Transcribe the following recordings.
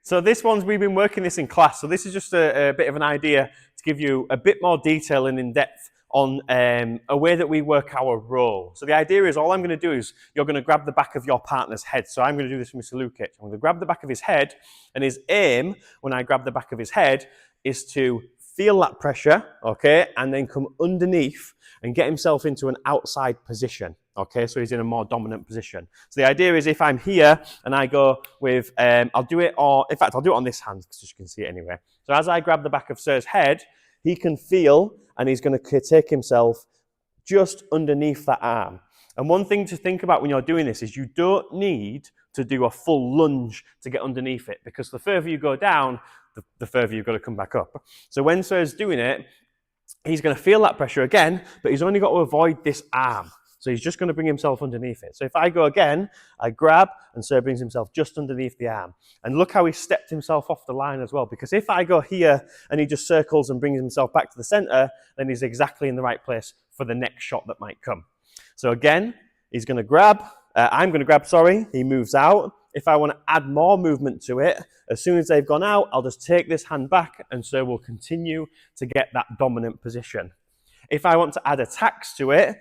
So this one's, we've been working this in class. So this is just a bit of an idea to give you a bit more detail and in depth on a way that we work our roll. So the idea is all I'm going to do is you're going to grab the back of your partner's head. So I'm going to do this for Mr. Lukic. I'm going to grab the back of his head, and his aim when I grab the back of his head is to feel that pressure, okay, and then come underneath and get himself into an outside position, okay, so he's in a more dominant position. So the idea is if I'm here and I go with, I'll do it, or in fact, I'll do it on this hand because you can see it anyway. So as I grab the back of Sir's head, he can feel, and he's going to take himself just underneath that arm. And one thing to think about when you're doing this is you don't need to do a full lunge to get underneath it, because the further you go down, the further you've got to come back up. So when Sir's doing it, he's going to feel that pressure again, but he's only got to avoid this arm. So he's just going to bring himself underneath it. So if I go again, I grab, and Sir brings himself just underneath the arm. And look how he stepped himself off the line as well, because if I go here and he just circles and brings himself back to the center, then he's exactly in the right place for the next shot that might come. So again, he's going to grab, I'm going to grab, sorry, he moves out. If I want to add more movement to it, as soon as they've gone out, I'll just take this hand back, and Sir will continue to get that dominant position. If I want to add attacks to it,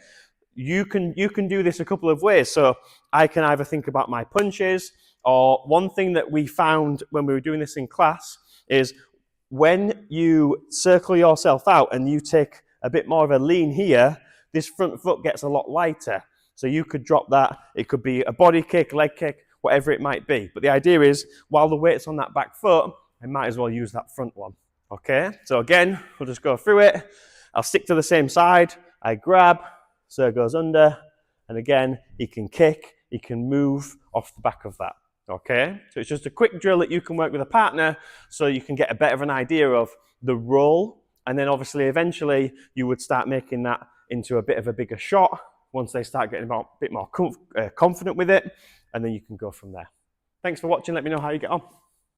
you can do this a couple of ways. So I can either think about my punches, or one thing that we found when we were doing this in class is when you circle yourself out and you take a bit more of a lean here, this front foot gets a lot lighter. So you could drop that. It could be a body kick, leg kick, whatever it might be. But the idea is, while the weight's on that back foot, I might as well use that front one. Okay, so again, we'll just go through it. I'll stick to the same side. I grab, Sir goes under, and again, he can kick, he can move off the back of that. Okay, so it's just a quick drill that you can work with a partner so you can get a bit of an idea of the roll, and then obviously eventually you would start making that into a bit of a bigger shot once they start getting a bit more confident with it, and then you can go from there. Thanks for watching. Let me know how you get on.